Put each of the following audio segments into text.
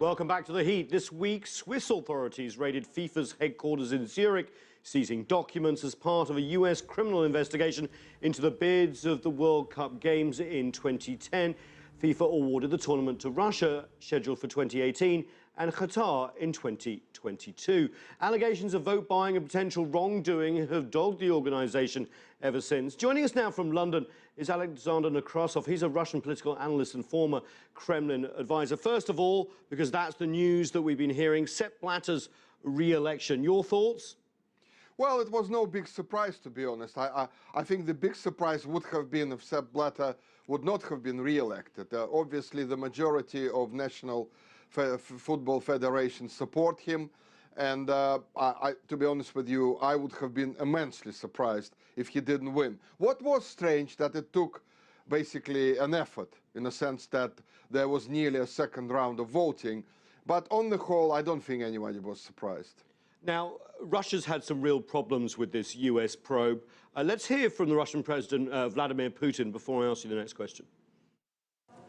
Welcome back to The Heat. This week, Swiss authorities raided FIFA's headquarters in Zurich, seizing documents as part of a US criminal investigation into the bids of the World Cup games in 2010. FIFA awarded the tournament to Russia, scheduled for 2018, and Qatar in 2022. Allegations of vote buying and potential wrongdoing have dogged the organisation ever since. Joining us now from London is Alexander Nekrassov. He's a Russian political analyst and former Kremlin advisor. First of all, because that's the news that we've been hearing, Sepp Blatter's re-election. Your thoughts? Well, it was no big surprise, to be honest. I think the big surprise would have been if Sepp Blatter would not have been re-elected. Obviously, the majority of national football federations support him. And to be honest with you, I would have been immensely surprised if he didn't win. What was strange that it took basically an effort, in a sense that there was nearly a second round of voting. But on the whole, I don't think anybody was surprised. Now, Russia's had some real problems with this US probe. Let's hear from the Russian President, Vladimir Putin, before I ask you the next question.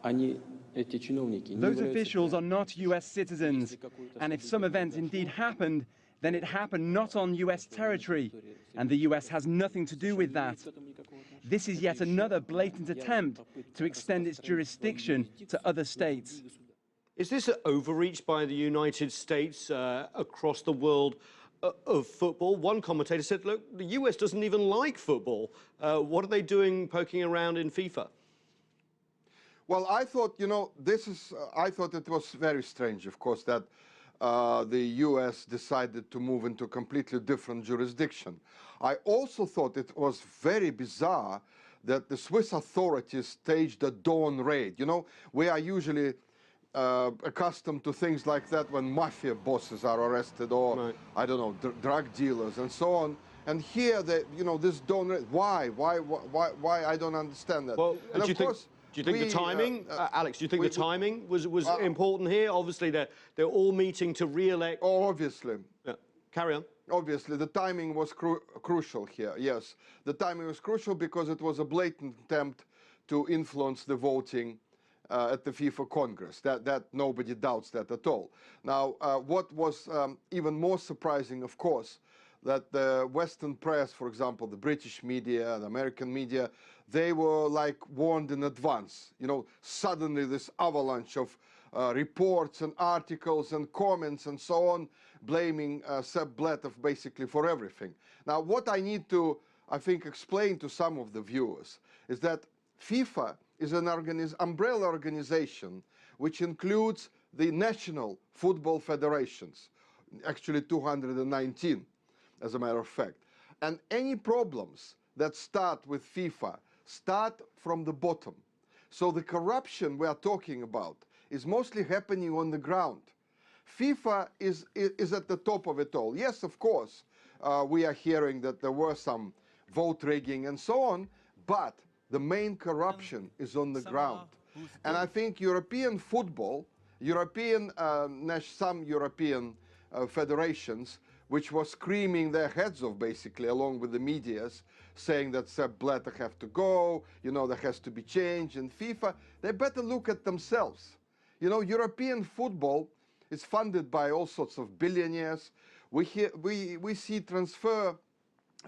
Those officials are not US citizens, and if some event indeed happened, then it happened not on US territory, and the US has nothing to do with that. This is yet another blatant attempt to extend its jurisdiction to other states. Is this an overreach by the United States across the world of football? One commentator said, look, the US doesn't even like football. What are they doing poking around in FIFA? Well, I thought, I thought it was very strange, of course, that the US decided to move into a completely different jurisdiction. I also thought it was very bizarre that the Swiss authorities staged a dawn raid. We are usually accustomed to things like that when mafia bosses are arrested or, right, I don't know, drug dealers and so on. And here, this dawn raid, why? I don't understand that. Well, and do you think the timing, Alex, do you think the timing was important here? Obviously, they're all meeting to re-elect. Oh, obviously. Yeah. Carry on. Obviously, the timing was crucial here, yes. The timing was crucial because it was a blatant attempt to influence the voting at the FIFA Congress. That nobody doubts that at all. Now, what was even more surprising, of course, that the Western press, for example, the British media, the American media, they were like warned in advance. Suddenly this avalanche of reports and articles and comments and so on, blaming Sepp Blatter basically for everything. Now, what I need to, I think, explain to some of the viewers is that FIFA is an umbrella organization which includes the national football federations, actually 219, as a matter of fact. And any problems that start with FIFA start from the bottom. So the corruption we are talking about is mostly happening on the ground. FIFA is at the top of it all. Yes, of course, we are hearing that there were some vote rigging and so on, but the main corruption is on the ground. And I think European football, some European federations, which was screaming their heads off, basically, along with the medias, saying that Sepp Blatter have to go, there has to be change in FIFA, they better look at themselves. European football is funded by all sorts of billionaires. We see transfer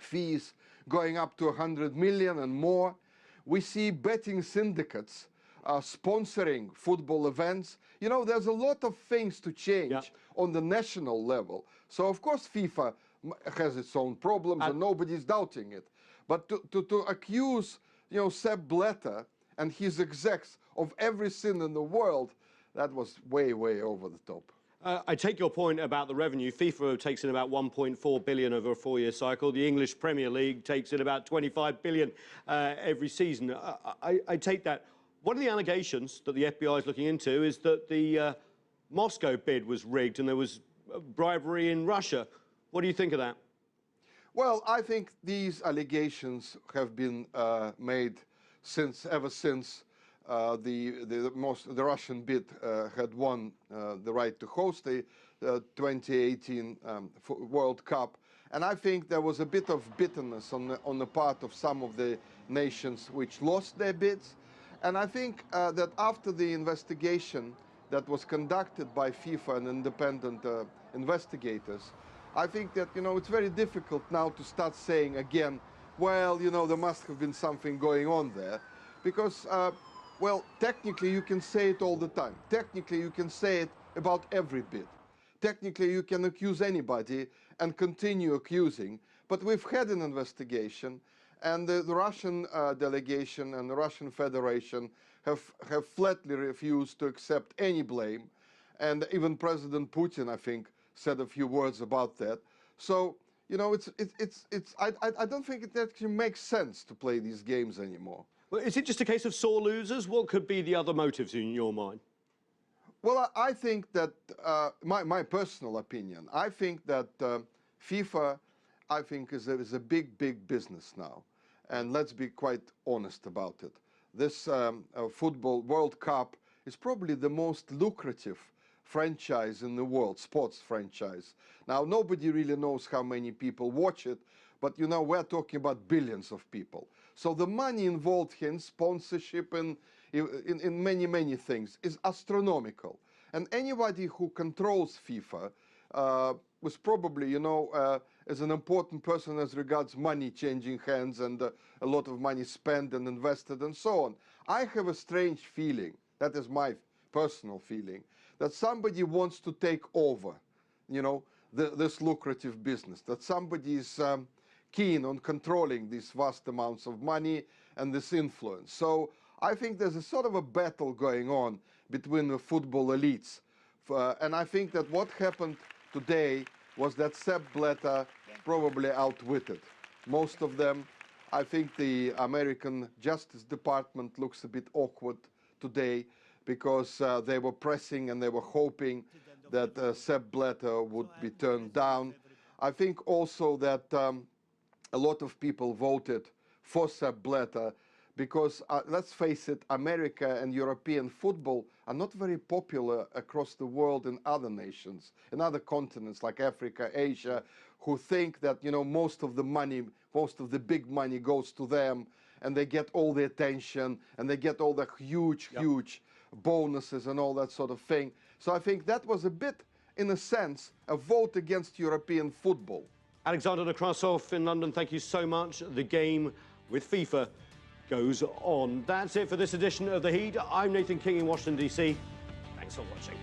fees going up to 100 million and more. We see betting syndicates sponsoring football events. There's a lot of things to change on the national level. So, of course, FIFA has its own problems and nobody's doubting it. But to accuse, Sepp Blatter and his execs of every sin in the world, that was way, way over the top. I take your point about the revenue. FIFA takes in about 1.4 billion over a 4-year cycle. The English Premier League takes in about 25 billion every season. I take that. One of the allegations that the FBI is looking into is that the Moscow bid was rigged and there was bribery in Russia. What do you think of that? Well, I think these allegations have been made ever since the Russian bid had won the right to host the 2018 World Cup. And I think there was a bit of bitterness on the part of some of the nations which lost their bids. And I think that after the investigation that was conducted by FIFA and independent investigators, I think that, it's very difficult now to start saying again, well, there must have been something going on there. Because, well, technically you can say it all the time. Technically you can say it about every bit. Technically you can accuse anybody and continue accusing. But we've had an investigation, and the Russian delegation and the Russian Federation have flatly refused to accept any blame. And even President Putin, I think, said a few words about that. So, I don't think it actually makes sense to play these games anymore. Well, is it just a case of sore losers? What could be the other motives in your mind? Well, I think that, my personal opinion, I think that FIFA, I think, is a big, big business now. And let's be quite honest about it. This football World Cup is probably the most lucrative franchise in the world, sports franchise. Now, nobody really knows how many people watch it, but we're talking about billions of people. So the money involved here in sponsorship and in many, many things is astronomical. And anybody who controls FIFA was probably, as an important person as regards money changing hands and a lot of money spent and invested and so on. I have a strange feeling, that is my personal feeling, that somebody wants to take over, this lucrative business, that somebody is keen on controlling these vast amounts of money and this influence. So I think there's a sort of a battle going on between the football elites. And I think that what happened today was that Sepp Blatter probably outwitted most of them. I think the American Justice Department looks a bit awkward today because they were pressing and they were hoping that Sepp Blatter would be turned down. I think also that a lot of people voted for Sepp Blatter because, let's face it, America and European football are not very popular across the world in other nations, in other continents like Africa, Asia, who think that, most of the money, most of the big money goes to them, and they get all the attention, and they get all the huge, huge bonuses and all that sort of thing. So I think that was a bit, in a sense, a vote against European football. Alexander Nekrassov in London, thank you so much. The game with FIFA goes on. That's it for this edition of The Heat. I'm Nathan King in Washington, D.C. Thanks for watching.